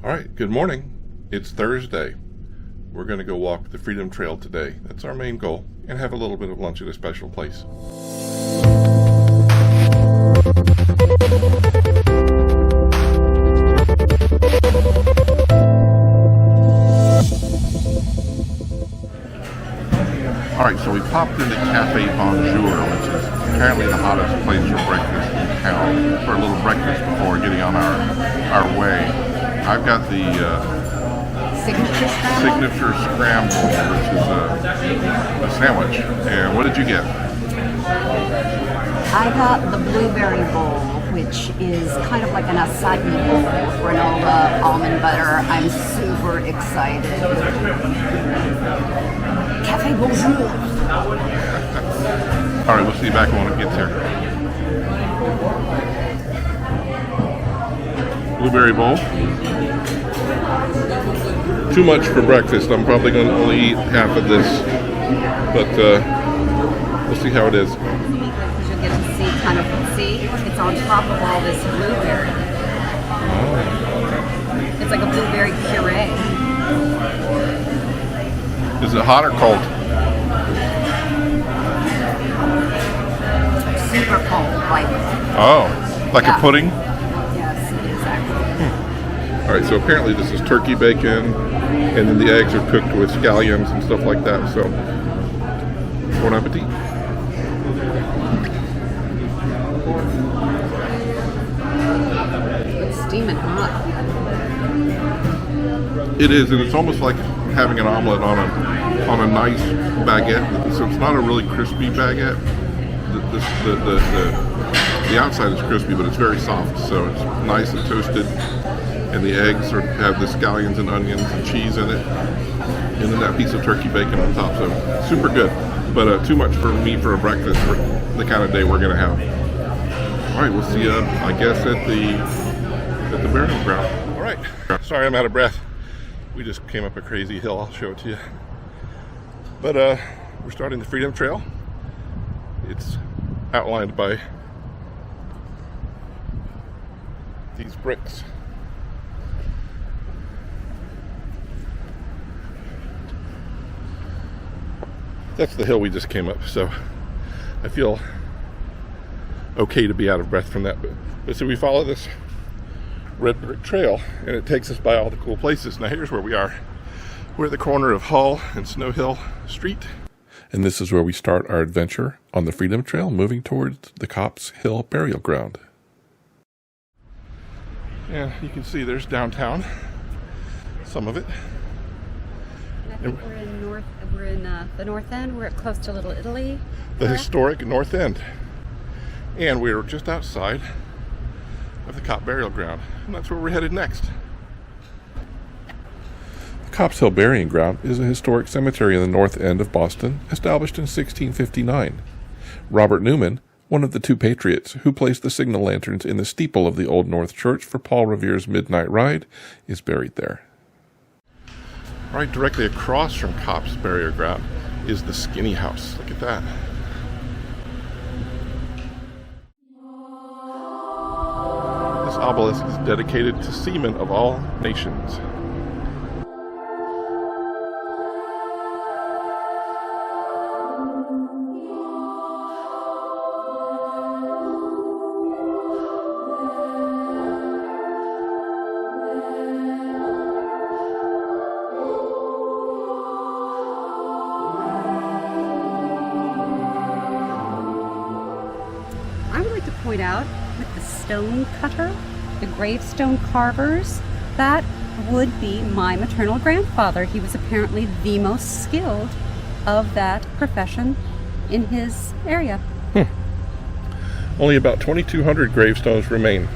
All right, good morning. It's Thursday. We're going to go walk the Freedom Trail today. That's our main goal, and have a little bit of lunch at a special place. All right, so we popped into Cafe Bonjour, which is apparently the hottest place for breakfast in town, for a little breakfast before getting on our way. I've got the signature scramble, which is a sandwich. And what did you get? I got the blueberry bowl, which is kind of like an acai bowl, granola, almond butter. I'm super excited. Cafe Bonjour. All right, we'll see you back when it gets here. Blueberry bowl. Too much for breakfast. I'm probably going to only eat half of this, but we'll see how it is. Because you'll get to see it's on top of all this blueberry. Oh. It's like a blueberry puree. Is it hot or cold? Super cold, Like a pudding? Yes, exactly. All right, so apparently this is turkey bacon, and then the eggs are cooked with scallions and stuff like that. So, bon appetit. It's steaming hot. It is, and it's almost like having an omelet on a nice baguette. So it's not a really crispy baguette. The outside is crispy, but it's very soft. So it's nice and toasted, and the eggs have the scallions and onions and cheese in it, and then that piece of turkey bacon on top. So super good, but too much for me for a breakfast for the kind of day we're gonna have. All right, we'll see you, I guess, at the burial ground. All right, sorry I'm out of breath. We just came up a crazy hill. I'll show it to you. But we're starting the Freedom Trail. It's outlined by these bricks. That's the hill we just came up, so I feel okay to be out of breath from that. But so we follow this red brick trail, and it takes us by all the cool places. Now here's where we are. We're at the corner of Hull and Snow Hill Street, and this is where we start our adventure on the Freedom Trail, moving towards the Copp's Hill Burial Ground. Yeah, you can see there's downtown, some of it. I think we're in the North End. We're close to Little Italy. The historic North End. And we're just outside of the Copp Burial Ground, and that's where we're headed next. The Copp's Hill Burying Ground is a historic cemetery in the North End of Boston, established in 1659. Robert Newman, one of the two patriots who placed the signal lanterns in the steeple of the Old North Church for Paul Revere's midnight ride, is buried there. Right directly across from Copp's Burial Ground is the Skinny House. Look at that. This obelisk is dedicated to seamen of all nations. I would like to point out with the stone cutter, the gravestone carvers, that would be my maternal grandfather. He was apparently the most skilled of that profession in his area. Only about 2,200 gravestones remain.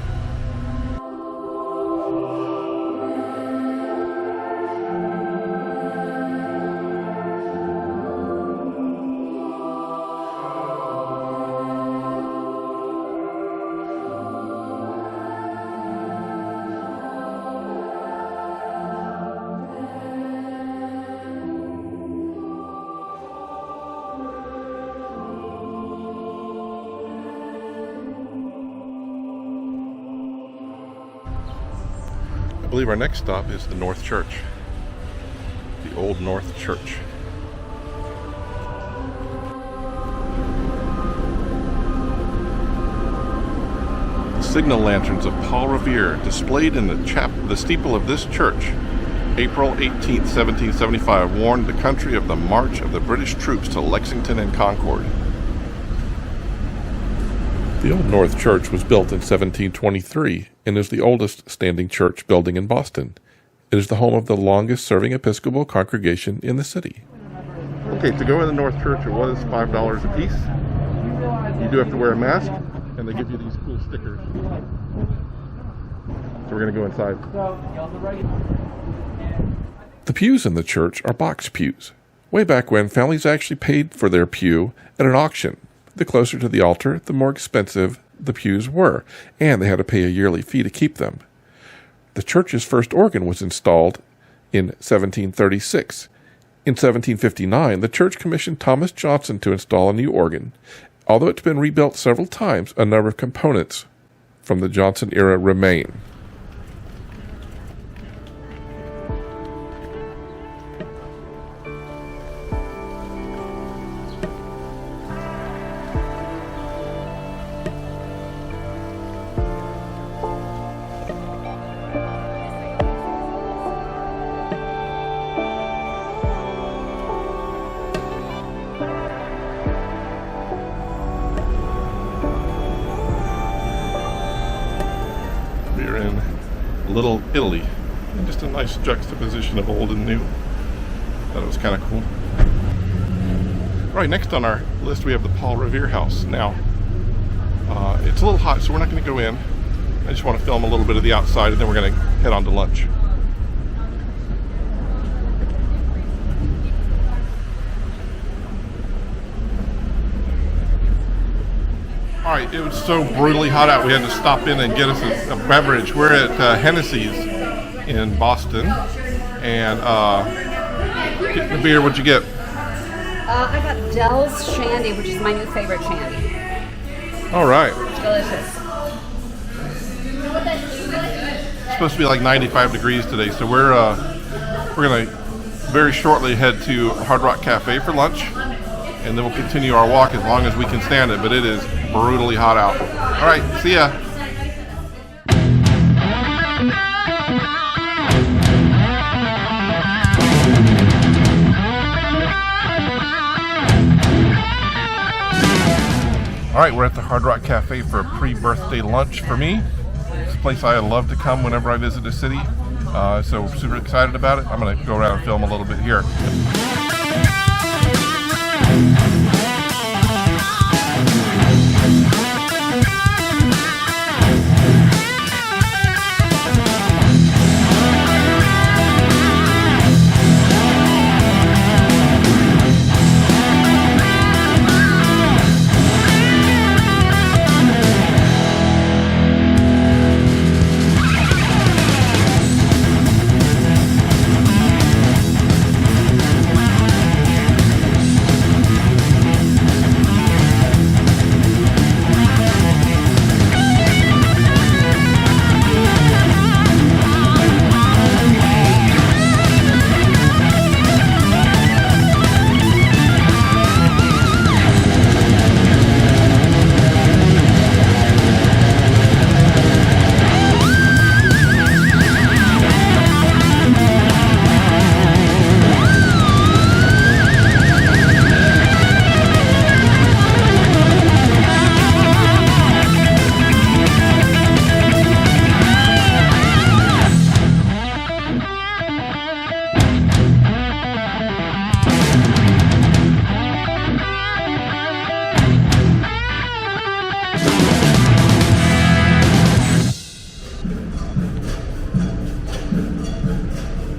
believe our next stop is the North Church. The Old North Church. The signal lanterns of Paul Revere displayed in the steeple of this church, April 18, 1775, warned the country of the march of the British troops to Lexington and Concord. The Old North Church was built in 1723 and is the oldest standing church building in Boston. It is the home of the longest-serving Episcopal congregation in the city. Okay, to go in the North Church, it was $5 a piece. You do have to wear a mask, and they give you these cool stickers. So we're going to go inside. The pews in the church are box pews. Way back when, families actually paid for their pew at an auction. The closer to the altar, the more expensive the pews were, and they had to pay a yearly fee to keep them. The church's first organ was installed in 1736. In 1759, the church commissioned Thomas Johnson to install a new organ. Although it's been rebuilt several times, a number of components from the Johnson era remain. Little Italy, and just a nice juxtaposition of old and new. Thought it was kind of cool. All right, next on our list we have the Paul Revere house. Now, it's a little hot, so we're not going to go in. I just want to film a little bit of the outside, and then we're going to head on to lunch. All right, it was so brutally hot out, we had to stop in and get us a beverage. We're at Hennessys in Boston, and getting the beer. What'd you get? I got Dell's Shandy, which is my new favorite shandy. All right. It's delicious. It's supposed to be like 95 degrees today, so we're gonna very shortly head to Hard Rock Cafe for lunch, and then we'll continue our walk as long as we can stand it. But it is brutally hot out. All right, see ya. All right, we're at the Hard Rock Cafe for a pre-birthday lunch for me. It's a place I love to come whenever I visit a city, so super excited about it. I'm going to go around and film a little bit here.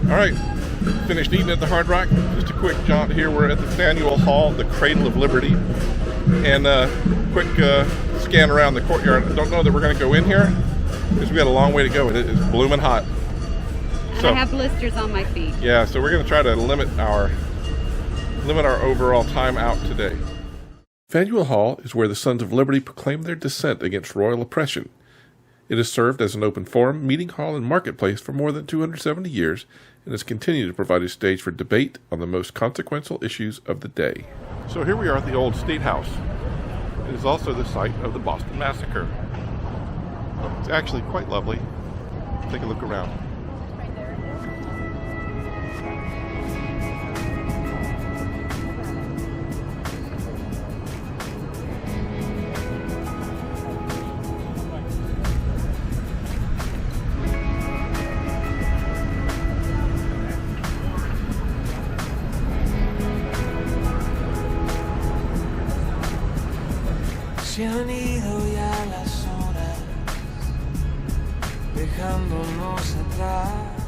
All right, finished eating at the Hard Rock. Just a quick jaunt here. We're at the Faneuil Hall, the Cradle of Liberty, and quick scan around the courtyard. I don't know that we're going to go in here because we got a long way to go. It is blooming hot. And I have blisters on my feet. Yeah, so we're going to try to limit our overall time out today. Faneuil Hall is where the Sons of Liberty proclaimed their dissent against royal oppression. It has served as an open forum, meeting hall, and marketplace for more than 270 years and has continued to provide a stage for debate on the most consequential issues of the day. So here we are at the old State House. It is also the site of the Boston Massacre. It's actually quite lovely. Take a look around. Se han ido ya las horas, dejándonos atrás.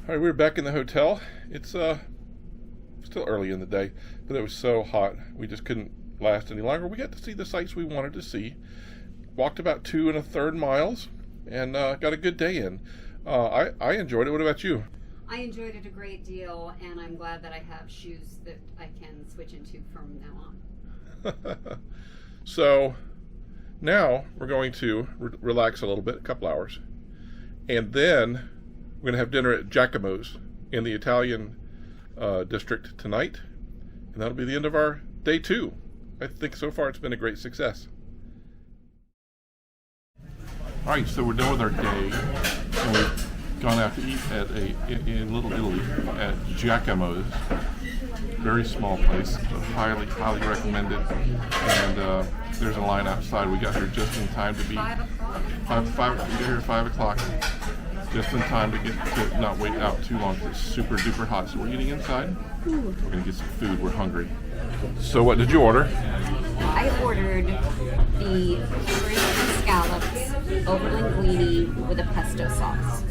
All right, we're back in the hotel. It's still early in the day, but it was so hot we just couldn't last any longer. We got to see the sights we wanted to see. Walked about 2 1/3 miles and got a good day in. I enjoyed it. What about you? I enjoyed it a great deal, and I'm glad that I have shoes that I can switch into from now on. So now we're going to relax a little bit, a couple hours, and then we're going to have dinner at Giacomos in the Italian district tonight, and that'll be the end of our day 2. I think so far it's been a great success. All right, so we're done with our day, and we've gone out to eat at in Little Italy at Giacomos. Very small place, but highly recommended. And there's a line outside. We got here just in time to be 5 o'clock. We got here at 5 o'clock, just in time to get to not wait out too long. It's super duper hot. So we're eating inside. We're gonna get some food. We're hungry. So what did you order? I ordered the shrimp and scallops over linguine with a pesto sauce.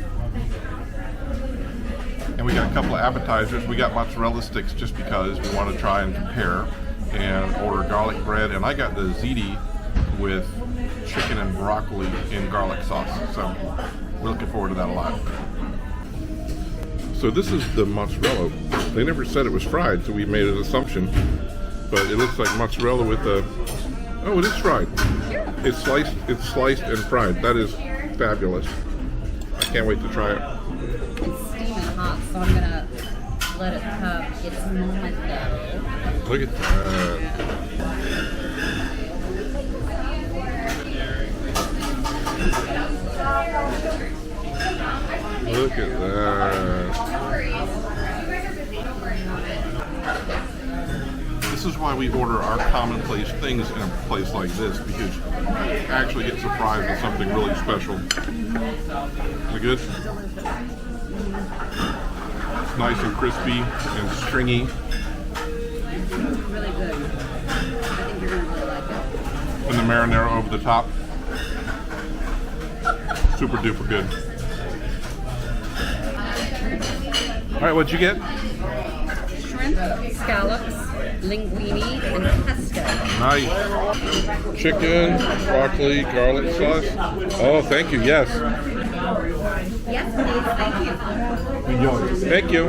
And we got a couple of appetizers. We got mozzarella sticks just because we want to try and compare, and order garlic bread. And I got the ziti with chicken and broccoli in garlic sauce. So we're looking forward to that a lot. So this is the mozzarella. They never said it was fried, so we made an assumption. But it looks like mozzarella with a... Oh, it is fried. It's sliced and fried. That is fabulous. I can't wait to try it. So I'm gonna let it have its moment though. Look at that. Look at that. This is why we order our commonplace things in a place like this, because you actually get surprised with something really special. Is it good? It's nice and crispy and stringy. Really good. I think you're gonna really like it. And the marinara over the top. Super duper good. All right, what'd you get? Shrimp, scallops, linguine, and pesto. Nice. Chicken, broccoli, garlic sauce. Oh, thank you. Yes. Yes, please. Thank you. Thank you.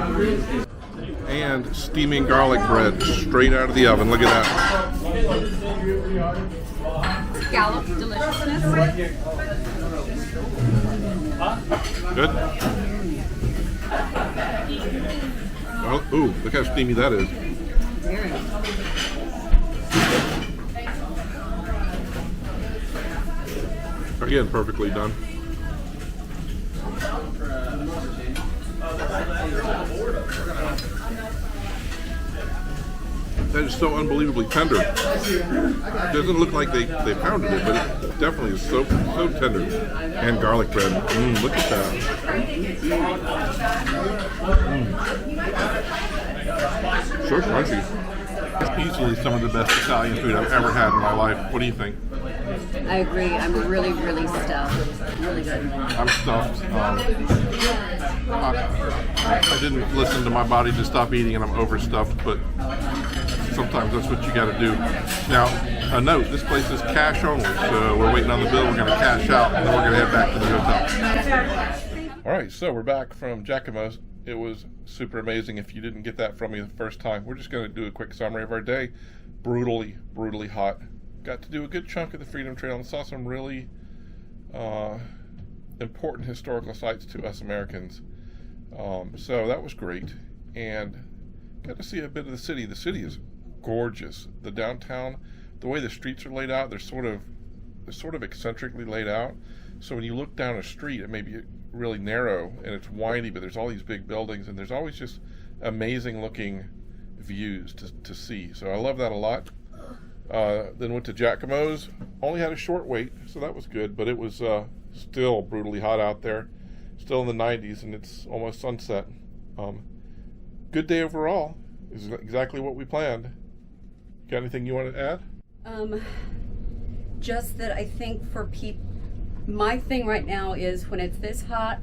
And steaming garlic bread straight out of the oven. Look at that. Scallop deliciousness. Good. Oh, ooh, look how steamy that is. Very. Again, perfectly done. That is so unbelievably tender. It doesn't look like they pounded it, but it definitely is so tender. And garlic bread. Look at that. So crunchy. It's easily some of the best Italian food I've ever had in my life. What do you think? I agree. I'm really stuffed. Really good. I'm stuffed. I didn't listen to my body to stop eating, and I'm overstuffed, but sometimes that's what you got to do. Now, a note, this place is cash only, so we're waiting on the bill. We're going to cash out, and then we're going to head back to the hotel. All right, so we're back from Giacomos. It was super amazing. If you didn't get that from me the first time, we're just going to do a quick summary of our day. Brutally hot. Got to do a good chunk of the Freedom Trail and saw some really important historical sites to us Americans. So that was great, and got to see a bit of the city. The city is gorgeous. The downtown, the way the streets are laid out, they're sort of eccentrically laid out. So when you look down a street, it may be really narrow and it's windy, but there's all these big buildings, and there's always just amazing looking views to see. So I love that a lot. Then went to Giacomos. Only had a short wait, so that was good, but it was still brutally hot out there. Still in the 90s, and it's almost sunset. Good day overall. Is exactly what we planned. Got anything you want to add? Just that I think for people, my thing right now is when it's this hot,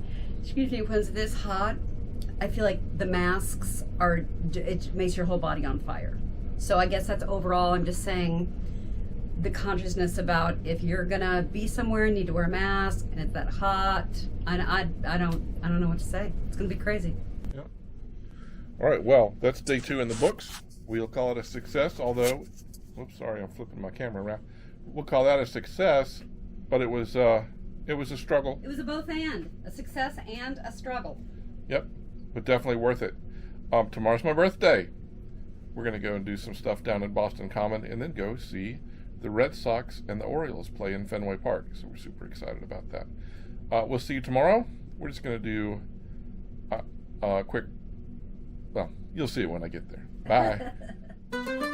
when it's this hot, I feel like the masks it makes your whole body on fire. So I guess that's overall, I'm just saying the consciousness about if you're gonna be somewhere and need to wear a mask and it's that hot, I don't know what to say. It's gonna be crazy. Yeah. All right, well, that's day 2 in the books. We'll call it a success, although, whoops, sorry, I'm flipping my camera around. We'll call that a success, but it was a struggle. It was a both and, a success and a struggle. Yep, but definitely worth it. Tomorrow's my birthday. We're going to go and do some stuff down in Boston Common and then go see the Red Sox and the Orioles play in Fenway Park. So we're super excited about that. We'll see you tomorrow. We're just going to do a quick, well, you'll see it when I get there. Bye.